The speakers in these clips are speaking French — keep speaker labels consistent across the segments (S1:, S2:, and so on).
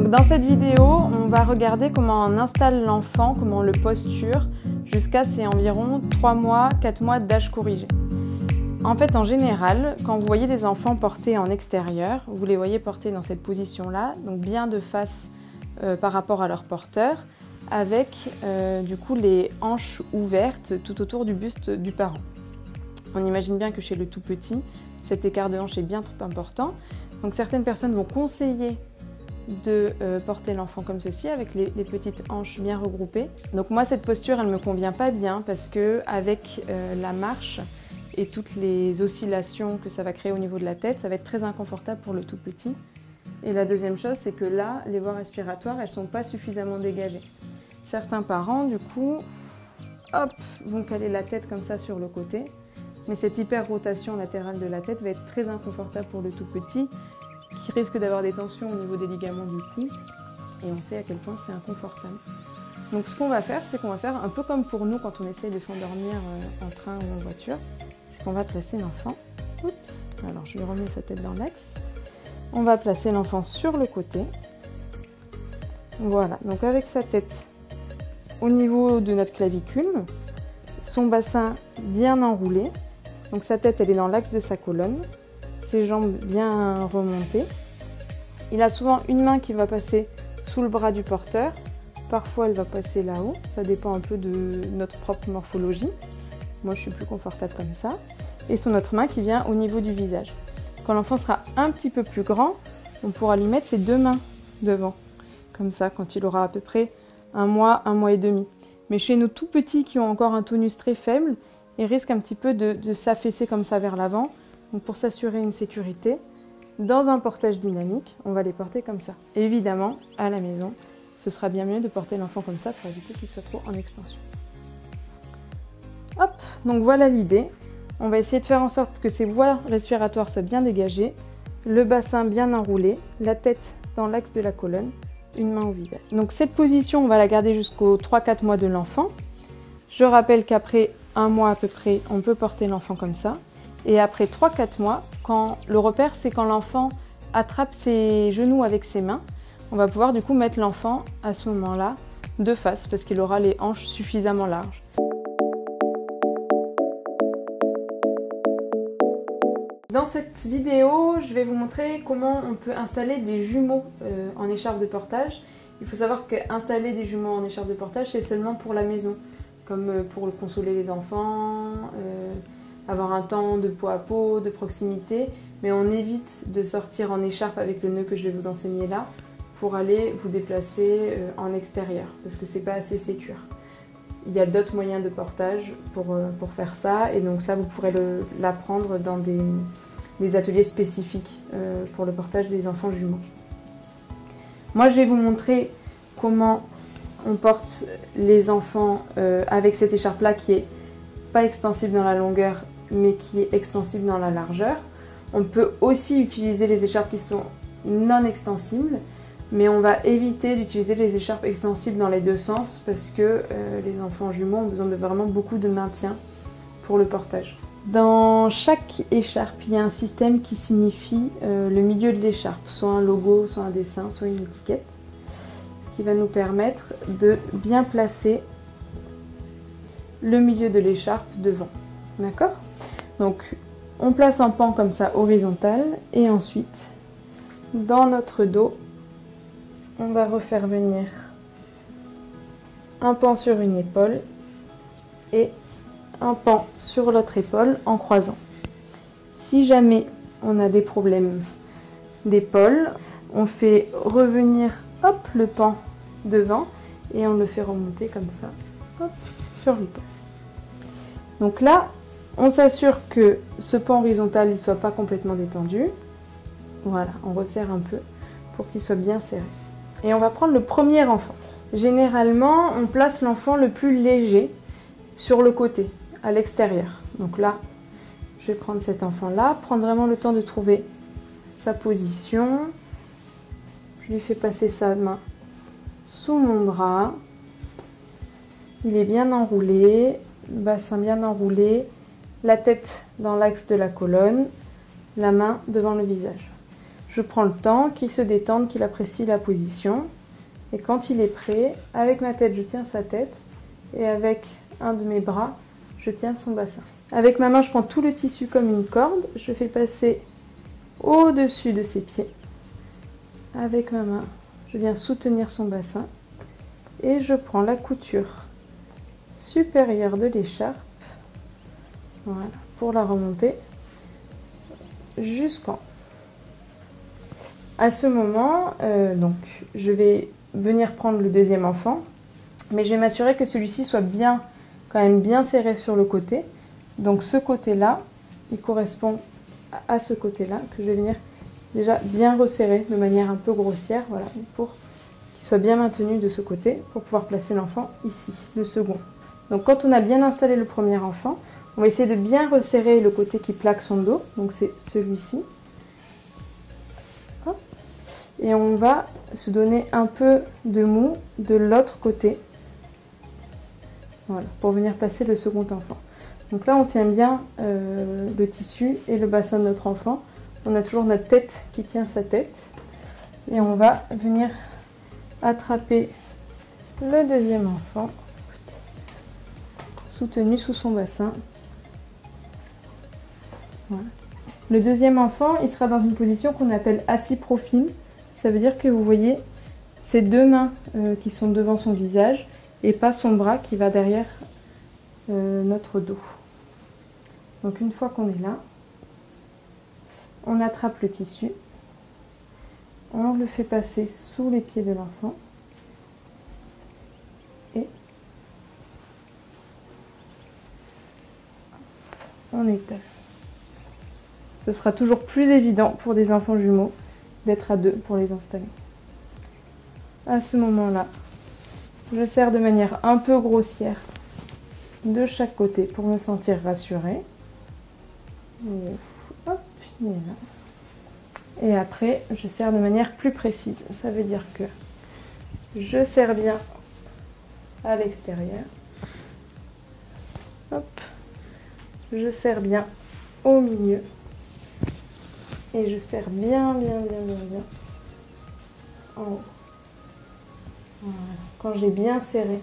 S1: Donc dans cette vidéo, on va regarder comment on installe l'enfant, comment on le posture jusqu'à ses environ 3 mois, 4 mois d'âge corrigé. En fait, en général, quand vous voyez des enfants portés en extérieur, vous les voyez portés dans cette position-là, donc bien de face par rapport à leur porteur, avec du coup les hanches ouvertes tout autour du buste du parent. On imagine bien que chez le tout petit, cet écart de hanche est bien trop important. Donc certaines personnes vont conseiller de porter l'enfant comme ceci, avec les petites hanches bien regroupées. Donc moi, cette posture, elle me convient pas bien parce que avec la marche et toutes les oscillations que ça va créer au niveau de la tête, ça va être très inconfortable pour le tout petit. Et la deuxième chose, c'est que là, les voies respiratoires, elles sont pas suffisamment dégagées. Certains parents, du coup, hop, vont caler la tête comme ça sur le côté. Mais cette hyper-rotation latérale de la tête va être très inconfortable pour le tout petit, qui risque d'avoir des tensions au niveau des ligaments du cou. Et on sait à quel point c'est inconfortable. Donc ce qu'on va faire, c'est qu'on va faire un peu comme pour nous quand on essaye de s'endormir en train ou en voiture. C'est qu'on va placer l'enfant. Oups, alors je lui remets sa tête dans l'axe. On va placer l'enfant sur le côté. Voilà, donc avec sa tête au niveau de notre clavicule, son bassin bien enroulé. Donc sa tête, elle est dans l'axe de sa colonne, ses jambes bien remontées. Il a souvent une main qui va passer sous le bras du porteur. Parfois, elle va passer là-haut. Ça dépend un peu de notre propre morphologie. Moi, je suis plus confortable comme ça. Et son autre main qui vient au niveau du visage. Quand l'enfant sera un petit peu plus grand, on pourra lui mettre ses deux mains devant. Comme ça, quand il aura à peu près 1 mois et demi. Mais chez nos tout petits qui ont encore un tonus très faible, ils risquent un petit peu de s'affaisser comme ça vers l'avant. Donc pour s'assurer une sécurité, dans un portage dynamique, on va les porter comme ça. Et évidemment, à la maison, ce sera bien mieux de porter l'enfant comme ça pour éviter qu'il soit trop en extension. Hop, donc voilà l'idée. On va essayer de faire en sorte que ces voies respiratoires soient bien dégagées, le bassin bien enroulé, la tête dans l'axe de la colonne, une main au visage. Donc cette position, on va la garder jusqu'aux 3-4 mois de l'enfant. Je rappelle qu'après 1 mois à peu près, on peut porter l'enfant comme ça. Et après 3-4 mois, le repère, c'est quand l'enfant attrape ses genoux avec ses mains, on va pouvoir du coup mettre l'enfant à ce moment-là de face parce qu'il aura les hanches suffisamment larges. Dans cette vidéo, je vais vous montrer comment on peut installer des jumeaux en écharpe de portage. Il faut savoir qu'installer des jumeaux en écharpe de portage, c'est seulement pour la maison, comme pour consoler les enfants, avoir un temps de peau à peau, de proximité, mais on évite de sortir en écharpe avec le nœud que je vais vous enseigner là pour aller vous déplacer en extérieur, parce que c'est pas assez sécure. Il y a d'autres moyens de portage pour faire ça, et donc ça vous pourrez l'apprendre dans des ateliers spécifiques pour le portage des enfants jumeaux. Moi je vais vous montrer comment on porte les enfants avec cette écharpe là qui est pas extensible dans la longueur mais qui est extensible dans la largeur. On peut aussi utiliser les écharpes qui sont non extensibles, mais on va éviter d'utiliser les écharpes extensibles dans les deux sens parce que les enfants jumeaux ont besoin de vraiment beaucoup de maintien pour le portage. Dans chaque écharpe, il y a un système qui signifie le milieu de l'écharpe, soit un logo, soit un dessin, soit une étiquette, ce qui va nous permettre de bien placer le milieu de l'écharpe devant. D'accord? Donc on place un pan comme ça horizontal et ensuite dans notre dos on va refaire venir un pan sur une épaule et un pan sur l'autre épaule en croisant. Si jamais on a des problèmes d'épaule, on fait revenir hop, le pan devant et on le fait remonter comme ça hop, sur l'épaule. Donc là, on s'assure que ce pan horizontal ne soit pas complètement détendu. Voilà, on resserre un peu pour qu'il soit bien serré. Et on va prendre le premier enfant. Généralement, on place l'enfant le plus léger sur le côté, à l'extérieur. Donc là, je vais prendre cet enfant-là, prendre vraiment le temps de trouver sa position. Je lui fais passer sa main sous mon bras. Il est bien enroulé, le bassin bien enroulé, la tête dans l'axe de la colonne, la main devant le visage. Je prends le temps qu'il se détende, qu'il apprécie la position. Et quand il est prêt, avec ma tête, je tiens sa tête. Et avec un de mes bras, je tiens son bassin. Avec ma main, je prends tout le tissu comme une corde. Je fais passer au-dessus de ses pieds. Avec ma main, je viens soutenir son bassin. Et je prends la couture supérieure de l'écharpe. Voilà, pour la remonter jusqu'en. À ce moment, donc, je vais venir prendre le deuxième enfant, mais je vais m'assurer que celui-ci soit bien, quand même bien serré sur le côté. Donc ce côté-là, il correspond à ce côté-là, que je vais venir déjà bien resserrer de manière un peu grossière, voilà, pour qu'il soit bien maintenu de ce côté, pour pouvoir placer l'enfant ici, le second. Donc quand on a bien installé le premier enfant, on va essayer de bien resserrer le côté qui plaque son dos, donc c'est celui-ci. Et on va se donner un peu de mou de l'autre côté, voilà, pour venir placer le second enfant. Donc là on tient bien le tissu et le bassin de notre enfant. On a toujours notre tête qui tient sa tête. Et on va venir attraper le deuxième enfant, soutenu sous son bassin. Voilà. Le deuxième enfant, il sera dans une position qu'on appelle assis profil. Ça veut dire que vous voyez ses deux mains qui sont devant son visage et pas son bras qui va derrière notre dos. Donc une fois qu'on est là, on attrape le tissu, on le fait passer sous les pieds de l'enfant et on étale. Ce sera toujours plus évident pour des enfants jumeaux d'être à deux pour les installer. À ce moment-là, je serre de manière un peu grossière de chaque côté pour me sentir rassurée. Et hop, il est là. Et après, je serre de manière plus précise. Ça veut dire que je serre bien à l'extérieur. Hop, je serre bien au milieu. Et je serre bien en haut. Voilà. Quand j'ai bien serré,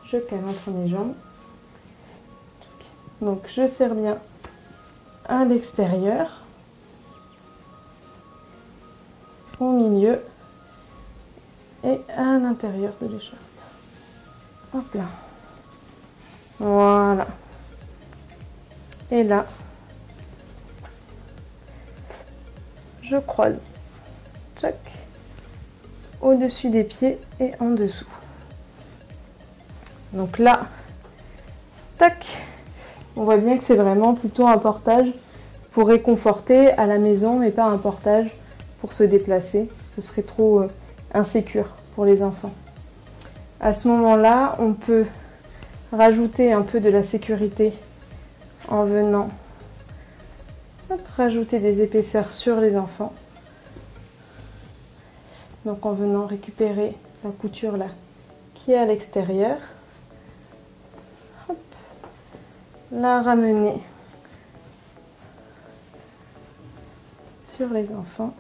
S1: je cale entre mes jambes. Donc je serre bien à l'extérieur, au milieu et à l'intérieur de l'écharpe. Hop là. Voilà. Et là, je croise, tac, au-dessus des pieds et en dessous. Donc là, tac, on voit bien que c'est vraiment plutôt un portage pour réconforter à la maison et pas un portage pour se déplacer. Ce serait trop insécure pour les enfants. À ce moment-là, on peut rajouter un peu de la sécurité en venant rajouter des épaisseurs sur les enfants. Donc en venant récupérer la couture là qui est à l'extérieur, la ramener sur les enfants.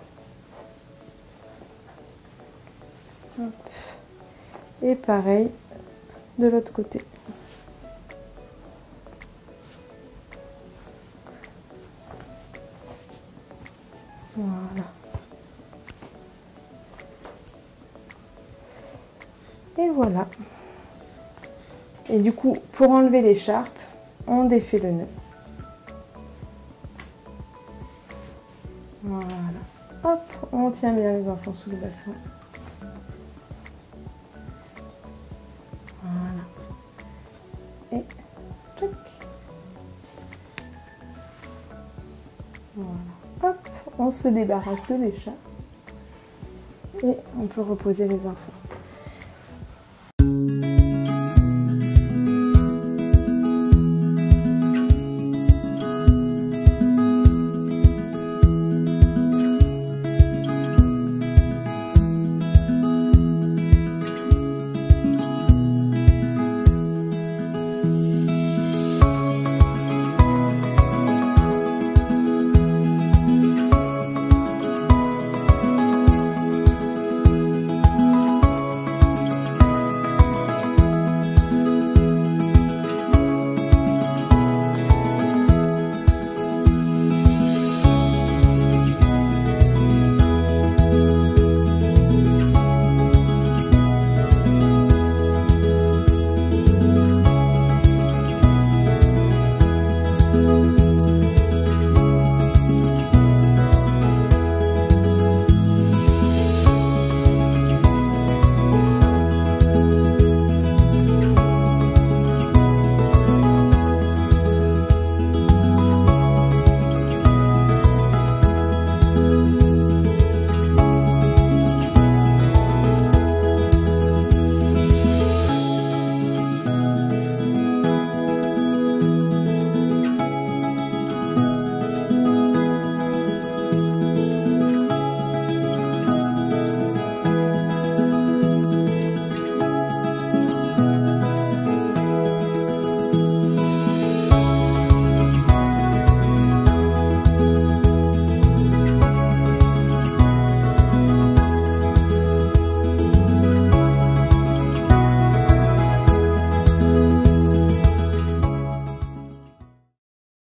S1: Hop. Et pareil de l'autre côté. Voilà. Et voilà. Et du coup, pour enlever l'écharpe, on défait le nœud. Voilà. Hop, on tient bien les enfants sous le bassin. Voilà. Et tchac. Voilà. Hop, on se débarrasse de l'écharpe. Et on peut reposer les enfants.